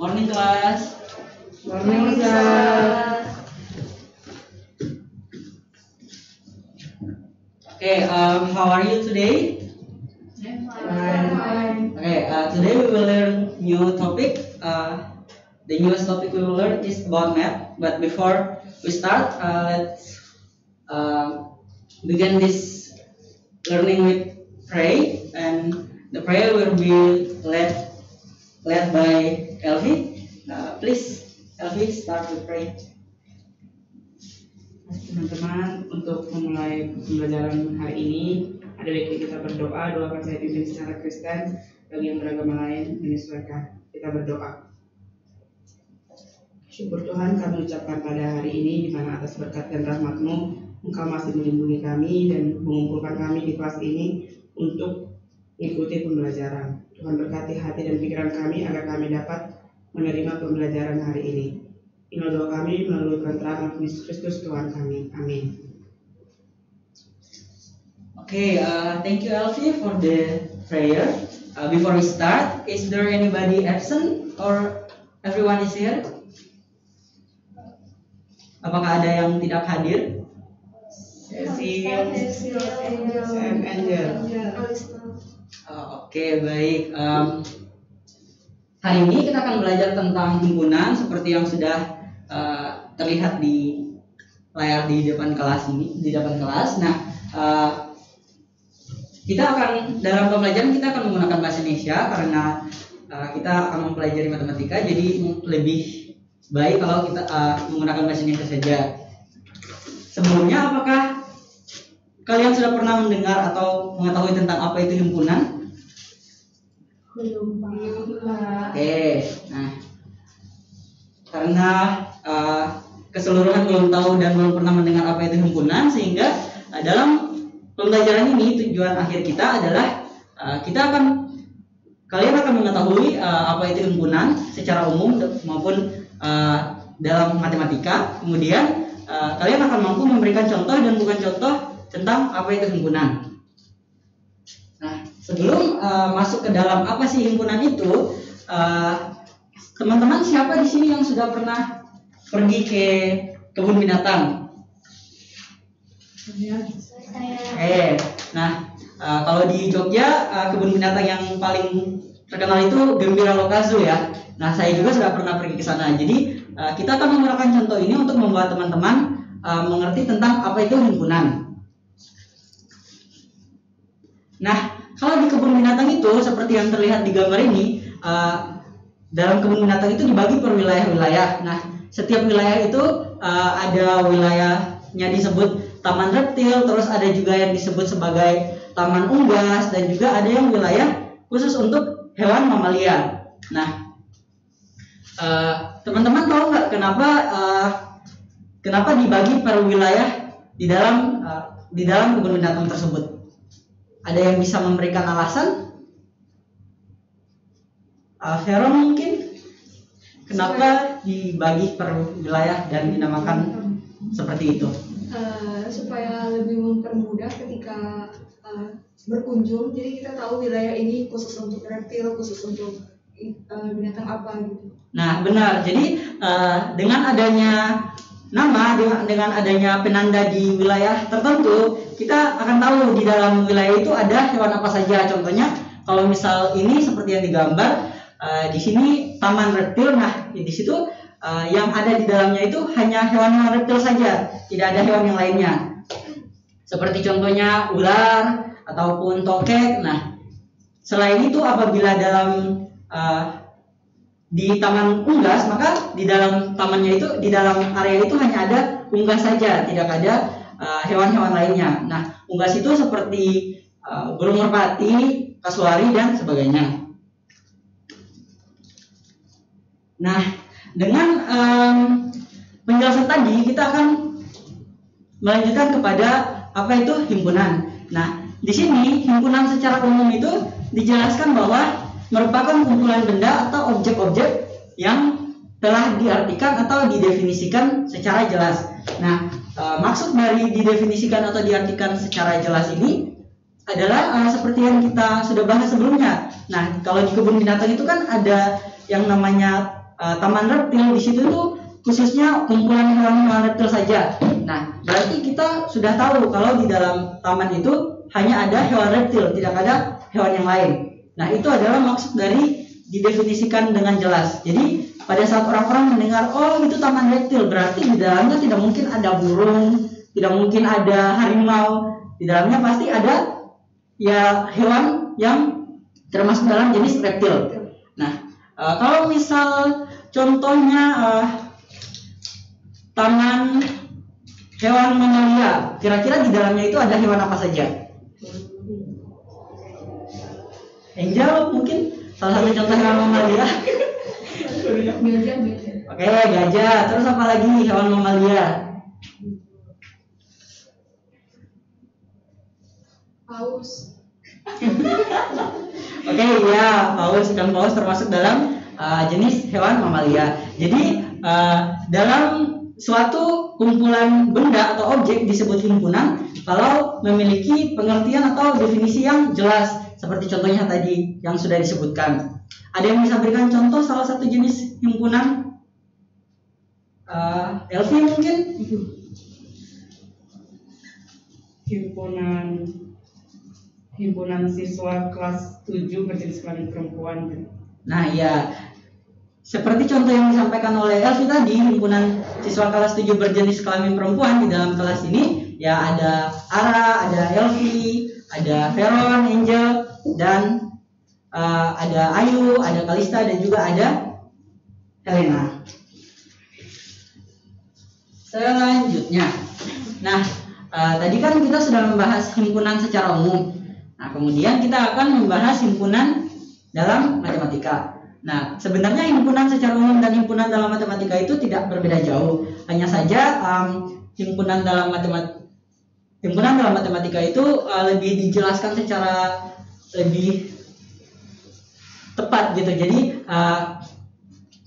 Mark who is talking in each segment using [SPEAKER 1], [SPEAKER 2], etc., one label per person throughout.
[SPEAKER 1] Morning class.
[SPEAKER 2] Morning class.
[SPEAKER 1] Okay, how are you today?
[SPEAKER 2] Fine.
[SPEAKER 1] Okay, today we will learn new topic. The newest topic we will learn is about math. But before we start, let's begin this learning with pray, and the prayer will be led by Elvi. Please, Elvi, start with pray.
[SPEAKER 2] Teman-teman, untuk memulai pembelajaran hari ini, ada baiknya kita berdoa. Doakan saya pimpin secara Kristen, bagi yang beragama lain menyesuaikan. Kita berdoa. Syukur Tuhan, kami ucapkan pada hari ini, di mana atas berkat dan rahmat-Mu, Engkau masih melindungi kami dan mengumpulkan kami di kelas ini untuk mengikuti pembelajaran. Tuhan berkati hati dan pikiran kami agar kami dapat menerima pembelajaran hari ini. Inilah doa kami melalui perantaraan Yesus Kristus Tuhan kami. Amin.
[SPEAKER 1] Okay, thank you Elvi for the prayer. Before we start, is there anybody absent or everyone is here? Apakah ada yang tidak hadir?
[SPEAKER 2] Cecil and Angel.
[SPEAKER 1] Oke, baik. Hari ini kita akan belajar tentang himpunan seperti yang sudah terlihat di layar di depan kelas ini, di depan kelas. Nah, kita akan dalam pembelajaran kita akan menggunakan bahasa Indonesia karena kita akan mempelajari matematika, jadi lebih baik kalau kita menggunakan bahasa Indonesia saja. Sebelumnya, apakah kalian sudah pernah mendengar atau mengetahui tentang apa itu himpunan?
[SPEAKER 3] Belum.
[SPEAKER 1] Oke, nah karena keseluruhan belum tahu dan belum pernah mendengar apa itu himpunan, sehingga dalam pembelajaran ini tujuan akhir kita adalah kalian akan mengetahui apa itu himpunan secara umum maupun dalam matematika. Kemudian kalian akan mampu memberikan contoh dan bukan contoh tentang apa itu himpunan. Nah, sebelum masuk ke dalam apa sih himpunan itu, teman-teman siapa di sini yang sudah pernah pergi ke kebun binatang?
[SPEAKER 3] Saya.
[SPEAKER 1] Nah, kalau di Jogja kebun binatang yang paling terkenal itu Gembira Lokazu ya. Nah, saya juga sudah pernah pergi ke sana. Jadi kita akan menggunakan contoh ini untuk membuat teman-teman mengerti tentang apa itu himpunan. Nah, kalau di kebun binatang itu seperti yang terlihat di gambar ini, dalam kebun binatang itu dibagi per wilayah-wilayah. Nah, setiap wilayah itu ada wilayahnya disebut taman reptil, terus ada juga yang disebut sebagai taman unggas, dan juga ada yang wilayah khusus untuk hewan mamalia. Nah, teman-teman tahu nggak kenapa dibagi per wilayah di dalam kebun binatang tersebut? Ada yang bisa memberikan alasan? Vero mungkin? Kenapa dibagi per wilayah dan dinamakan seperti itu?
[SPEAKER 3] Supaya lebih mempermudah ketika berkunjung. Jadi kita tahu wilayah ini khusus untuk reptil, khusus untuk binatang apa gitu.
[SPEAKER 1] Nah, benar. Jadi dengan adanya nama, dengan adanya penanda di wilayah tertentu, kita akan tahu di dalam wilayah itu ada hewan apa saja. Contohnya, kalau misal ini seperti yang digambar, di sini taman reptil. Nah, di situ yang ada di dalamnya itu hanya hewan-hewan reptil saja, tidak ada hewan yang lainnya. Seperti contohnya ular ataupun tokek. Nah, selain itu apabila di taman unggas, maka di dalam tamannya itu, di dalam area itu hanya ada unggas saja, tidak ada hewan-hewan lainnya. Nah, unggas itu seperti burung merpati, kasuari dan sebagainya. Nah, dengan penjelasan tadi kita akan melanjutkan kepada apa itu himpunan. Nah, di sini himpunan secara umum itu dijelaskan bahwa merupakan kumpulan benda atau objek-objek yang telah diartikan atau didefinisikan secara jelas. Nah, maksud dari didefinisikan atau diartikan secara jelas ini adalah seperti yang kita sudah bahas sebelumnya. Nah, kalau di kebun binatang itu kan ada yang namanya taman reptil. Di situ tuh khususnya kumpulan hewan-hewan reptil saja. Nah, berarti kita sudah tahu kalau di dalam taman itu hanya ada hewan reptil, tidak ada hewan yang lain. Nah, itu adalah maksud dari didefinisikan dengan jelas. Jadi pada saat orang-orang mendengar, oh itu taman reptil, berarti di dalamnya tidak mungkin ada burung, tidak mungkin ada harimau, di dalamnya pasti ada ya hewan yang termasuk dalam jenis reptil. Nah, kalau misal contohnya taman hewan mamalia, kira-kira di dalamnya itu ada hewan apa saja? Angel mungkin salah satu contoh hewan mamalia. Oke, gajah. Terus apa lagi hewan mamalia?
[SPEAKER 3] Paus.
[SPEAKER 1] Oke, ya, paus. Ikan paus termasuk dalam jenis hewan mamalia. Jadi dalam suatu kumpulan benda atau objek disebut himpunan kalau memiliki pengertian atau definisi yang jelas, seperti contohnya tadi yang sudah disebutkan. Ada yang bisa berikan contoh salah satu jenis himpunan? Elvi mungkin?
[SPEAKER 2] Himpunan siswa kelas 7 berjenis kelamin perempuan.
[SPEAKER 1] Nah, ya. Seperti contoh yang disampaikan oleh Elvi tadi, himpunan siswa kelas 7 berjenis kelamin perempuan. Di dalam kelas ini ya ada Ara, ada Elvi, ada Veron, Angel, dan ada Ayu, ada Kalista, dan juga ada Helena. Selanjutnya, nah tadi kan kita sudah membahas himpunan secara umum. Nah, kemudian kita akan membahas himpunan dalam matematika. Nah, sebenarnya himpunan secara umum dan himpunan dalam matematika itu tidak berbeda jauh. Hanya saja himpunan dalam matematika itu lebih dijelaskan secara lebih tepat gitu. Jadi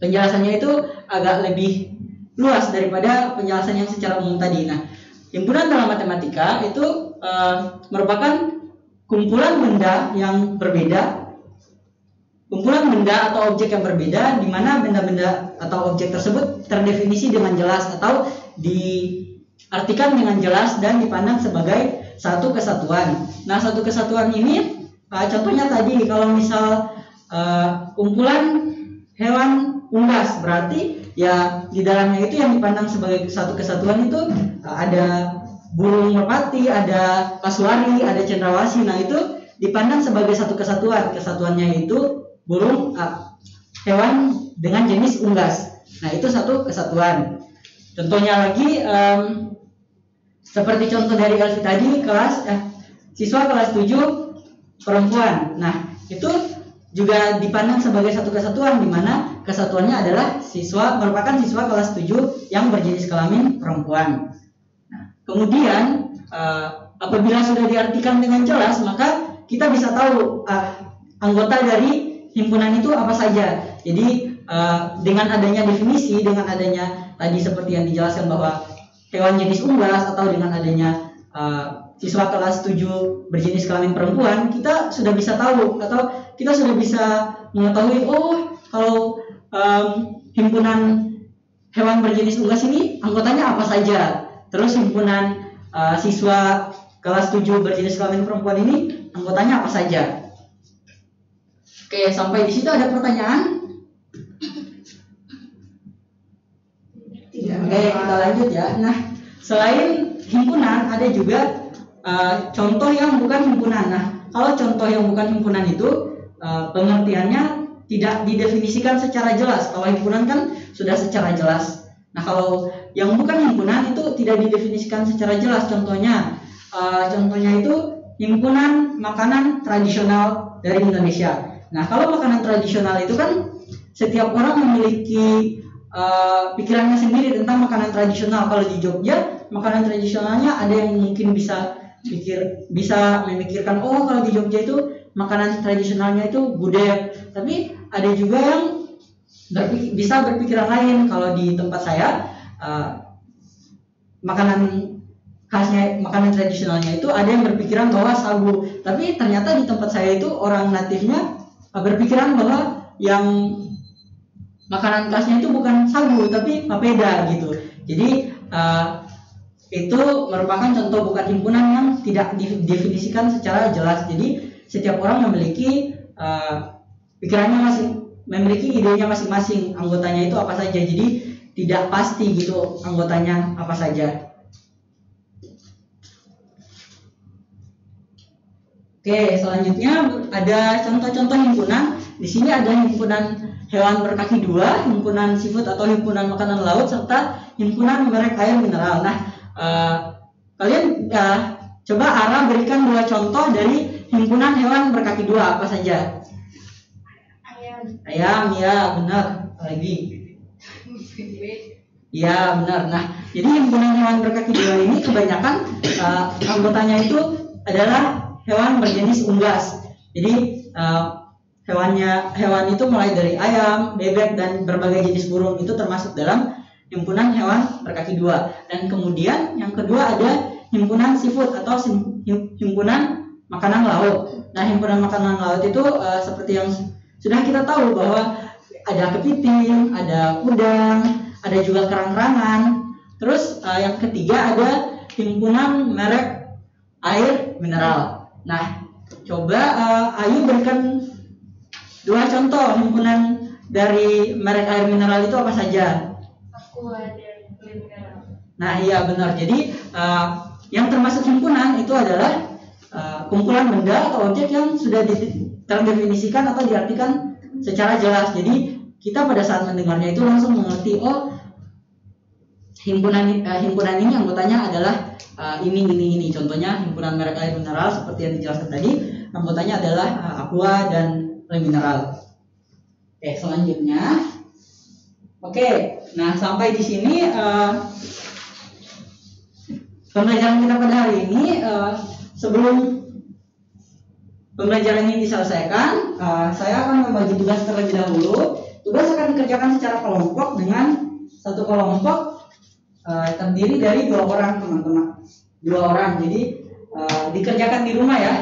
[SPEAKER 1] penjelasannya itu agak lebih luas daripada penjelasan yang secara umum tadi. Nah, himpunan dalam matematika itu merupakan kumpulan benda yang berbeda. Kumpulan benda atau objek yang berbeda, di mana benda-benda atau objek tersebut terdefinisi dengan jelas atau diartikan dengan jelas dan dipandang sebagai satu kesatuan. Nah, satu kesatuan ini contohnya tadi kalau misal kumpulan hewan unggas, berarti ya di dalamnya itu yang dipandang sebagai satu kesatuan itu ada burung merpati, ada kasuari, ada cendrawasih. Nah, itu dipandang sebagai satu kesatuan. Kesatuannya itu burung hewan dengan jenis unggas. Nah, itu satu kesatuan. Contohnya lagi seperti contoh dari Elvi tadi, siswa kelas 7 perempuan. Nah, itu juga dipandang sebagai satu kesatuan, di mana kesatuannya adalah merupakan siswa kelas 7 yang berjenis kelamin perempuan. Nah, kemudian apabila sudah diartikan dengan jelas, maka kita bisa tahu anggota dari himpunan itu apa saja. Jadi dengan adanya definisi, dengan adanya tadi seperti yang dijelaskan bahwa hewan jenis unggas, atau dengan adanya siswa kelas 7 berjenis kelamin perempuan, kita sudah bisa tahu atau kita sudah bisa mengetahui, oh kalau himpunan hewan berjenis unggas ini anggotanya apa saja. Terus himpunan siswa kelas 7 berjenis kelamin perempuan ini anggotanya apa saja. Oke, sampai di situ ada pertanyaan?
[SPEAKER 3] Tidak.
[SPEAKER 1] Oke, kita lanjut ya. Nah, selain himpunan ada juga contoh yang bukan himpunan. Nah, kalau contoh yang bukan himpunan itu pengertiannya tidak didefinisikan secara jelas. Kalau himpunan kan sudah secara jelas. Nah, kalau yang bukan himpunan itu tidak didefinisikan secara jelas. Contohnya itu himpunan makanan tradisional dari Indonesia. Nah, kalau makanan tradisional itu kan setiap orang memiliki pikirannya sendiri tentang makanan tradisional. Kalau di Jogja, makanan tradisionalnya ada yang mungkin bisa memikirkan, oh kalau di Jogja itu makanan tradisionalnya itu gudeg. Tapi ada juga yang bisa berpikiran lain. Kalau di tempat saya, makanan tradisionalnya itu ada yang berpikiran bahwa sagu. Tapi ternyata di tempat saya itu orang natifnya berpikiran bahwa yang makanan khasnya itu bukan sagu tapi papeda gitu. Jadi itu merupakan contoh bukan himpunan yang tidak didefinisikan secara jelas. Jadi setiap orang memiliki memiliki idenya masing-masing, anggotanya itu apa saja. Jadi tidak pasti gitu anggotanya apa saja. Oke, selanjutnya ada contoh-contoh himpunan. Di sini ada himpunan hewan berkaki dua, himpunan seafood atau himpunan makanan laut, serta himpunan merek air mineral. Nah, kalian coba Ara berikan 2 contoh dari himpunan hewan berkaki dua, apa saja? Ayam, ya benar. Lagi. Ya benar. Nah, jadi himpunan hewan berkaki dua ini kebanyakan anggotanya itu adalah hewan berjenis unggas. Jadi hewan itu mulai dari ayam, bebek, dan berbagai jenis burung itu termasuk dalam himpunan hewan berkaki dua. Dan kemudian yang kedua ada himpunan seafood atau himpunan makanan laut. Nah, himpunan makanan laut itu seperti yang sudah kita tahu bahwa ada kepiting, ada udang, ada juga kerang-kerangan. Terus yang ketiga ada himpunan merek air mineral. Nah, coba Ayu berikan 2 contoh himpunan dari merek air mineral itu apa saja?
[SPEAKER 3] Aqua dan mineral.
[SPEAKER 1] Nah, iya benar. Jadi yang termasuk himpunan itu adalah kumpulan benda atau objek yang sudah terdefinisikan atau diartikan secara jelas. Jadi kita pada saat mendengarnya itu langsung mengerti, oh himpunan ini anggotanya adalah ini. Contohnya himpunan merek air mineral seperti yang dijelaskan tadi, anggotanya adalah aqua dan mineral. Oke, selanjutnya. Oke, nah sampai di sini pembelajaran kita pada hari ini. Sebelum pembelajaran ini diselesaikan, saya akan membagi tugas terlebih dahulu. Tugas akan dikerjakan secara kelompok dengan satu kelompok terdiri dari 2 orang, teman-teman. 2 orang. Jadi dikerjakan di rumah ya.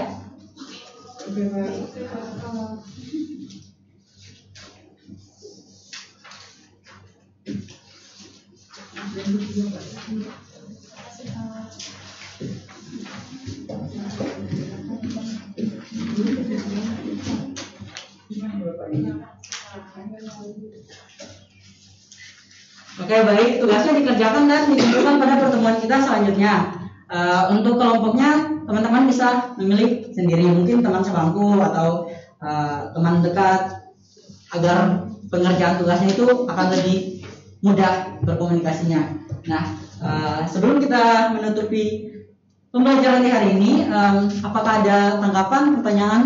[SPEAKER 1] Oke, baik, tugasnya dikerjakan dan dikumpulkan pada pertemuan kita selanjutnya. Untuk kelompoknya teman-teman bisa memilih sendiri, mungkin teman sebangku atau teman dekat, agar pengerjaan tugasnya itu akan lebih mudah berkomunikasinya. Nah, sebelum kita menutupi pembelajaran di hari ini, apakah ada tanggapan, pertanyaan,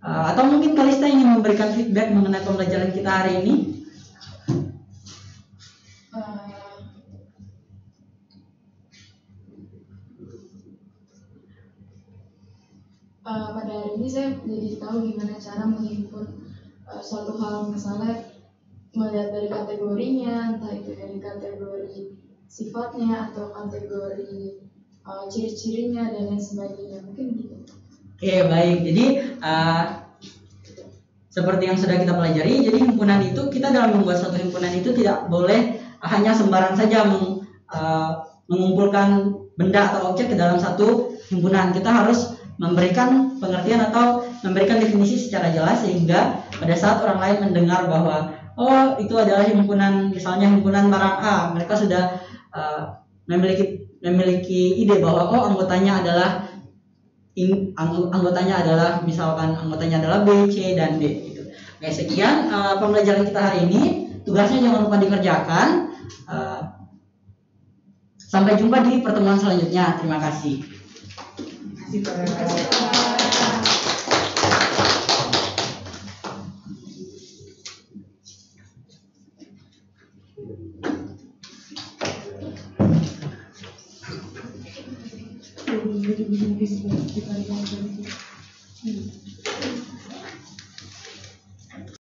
[SPEAKER 1] atau mungkin Kalista ingin memberikan feedback mengenai pembelajaran kita hari ini?
[SPEAKER 3] Pada hari ini saya jadi tahu gimana cara menghimpun suatu hal, misalnya melihat dari kategorinya, entah itu dari kategori sifatnya atau kategori ciri-cirinya dan lain sebagainya, mungkin gitu. Oke,
[SPEAKER 1] baik. Jadi seperti yang sudah kita pelajari, jadi himpunan itu, kita dalam membuat suatu himpunan itu tidak boleh hanya sembarang saja mengumpulkan benda atau objek ke dalam satu himpunan. Kita harus memberikan pengertian atau memberikan definisi secara jelas, sehingga pada saat orang lain mendengar bahwa oh itu adalah himpunan, misalnya himpunan barang A, mereka sudah memiliki ide bahwa oh anggotanya adalah misalkan anggotanya adalah B, C, dan D gitu. Oke, sekian pembelajaran kita hari ini. Tugasnya jangan lupa dikerjakan. Sampai jumpa di pertemuan selanjutnya. Terima kasih.
[SPEAKER 2] Terima kasih.
[SPEAKER 3] Jadi bisa kita lihat dari